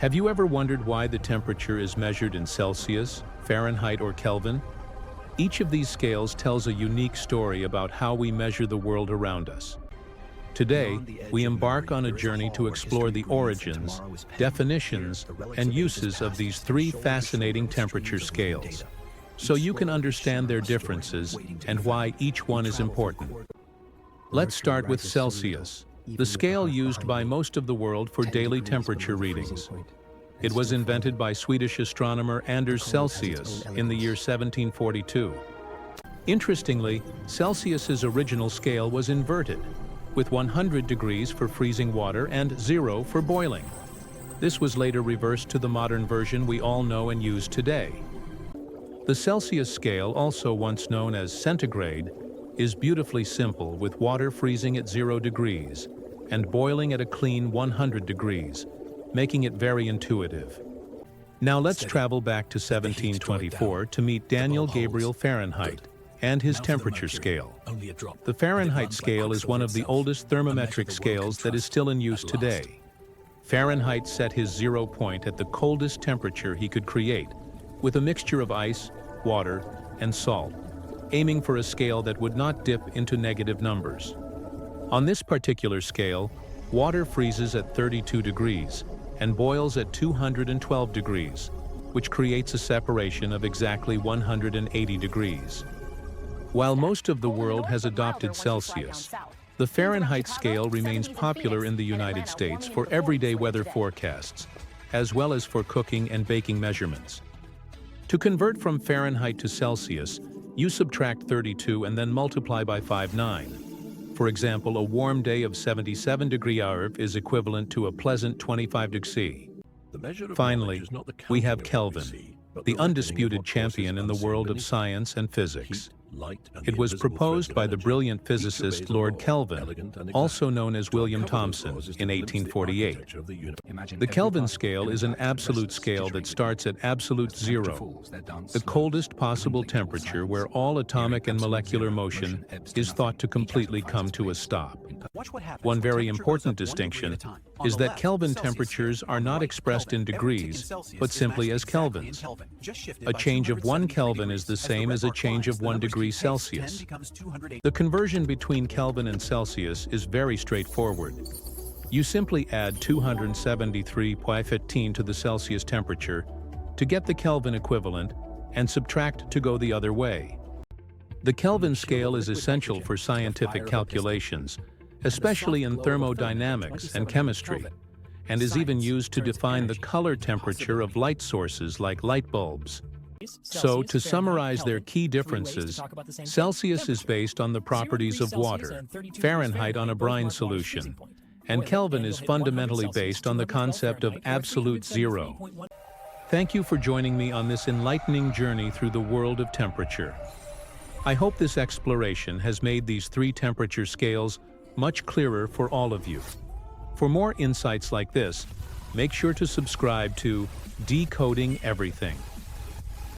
Have you ever wondered why the temperature is measured in Celsius, Fahrenheit, or Kelvin? Each of these scales tells a unique story about how we measure the world around us. Today, we embark on a journey to explore the origins, definitions, and uses of these three fascinating temperature scales, so you can understand their differences and why each one is important. Let's start with Celsius, the scale used by most of the world for daily temperature readings. It was invented by Swedish astronomer Anders Celsius in the year 1742. Interestingly, Celsius's original scale was inverted, with 100 degrees for freezing water and 0 for boiling. This was later reversed to the modern version we all know and use today. The Celsius scale, also once known as centigrade, is beautifully simple, with water freezing at 0 degrees and boiling at a clean 100 degrees, making it very intuitive. Now let's travel back to 1724 to meet Daniel Gabriel Fahrenheit and his temperature scale. The Fahrenheit scale is one of the oldest thermometric scales that is still in use today. Fahrenheit set his 0 point at the coldest temperature he could create, with a mixture of ice, water, and salt, aiming for a scale that would not dip into negative numbers. On this particular scale, water freezes at 32 degrees and boils at 212 degrees, which creates a separation of exactly 180 degrees. While most of the world has adopted Celsius, the Fahrenheit scale remains popular in the United States for everyday weather forecasts, as well as for cooking and baking measurements. To convert from Fahrenheit to Celsius, you subtract 32 and then multiply by 59. For example, a warm day of 77 degrees Celsius is equivalent to a pleasant 25 degrees Celsius. Finally, we have Kelvin, the undisputed champion in the world of science and physics. It was proposed by the brilliant physicist Lord Kelvin, also known as William Thomson, in 1848. The Kelvin scale is an absolute scale that starts at absolute 0, the coldest possible temperature where all atomic and molecular motion is thought to completely come to a stop. One very important distinction is that Kelvin temperatures are not expressed in degrees, but simply as kelvins. A change of 1 Kelvin is the same as a change of 1 degree Celsius. The conversion between Kelvin and Celsius is very straightforward. You simply add 273.15 to the Celsius temperature to get the Kelvin equivalent and subtract to go the other way. The Kelvin scale is essential for scientific calculations, especially in thermodynamics and chemistry, and is even used to define the color temperature of light sources like light bulbs. So, to summarize their key differences, Celsius is based on the properties of water, Fahrenheit on a brine solution, and Kelvin is fundamentally based on the concept of absolute 0. Thank you for joining me on this enlightening journey through the world of temperature. I hope this exploration has made these three temperature scales much clearer for all of you. For more insights like this, make sure to subscribe to Decoding Everything.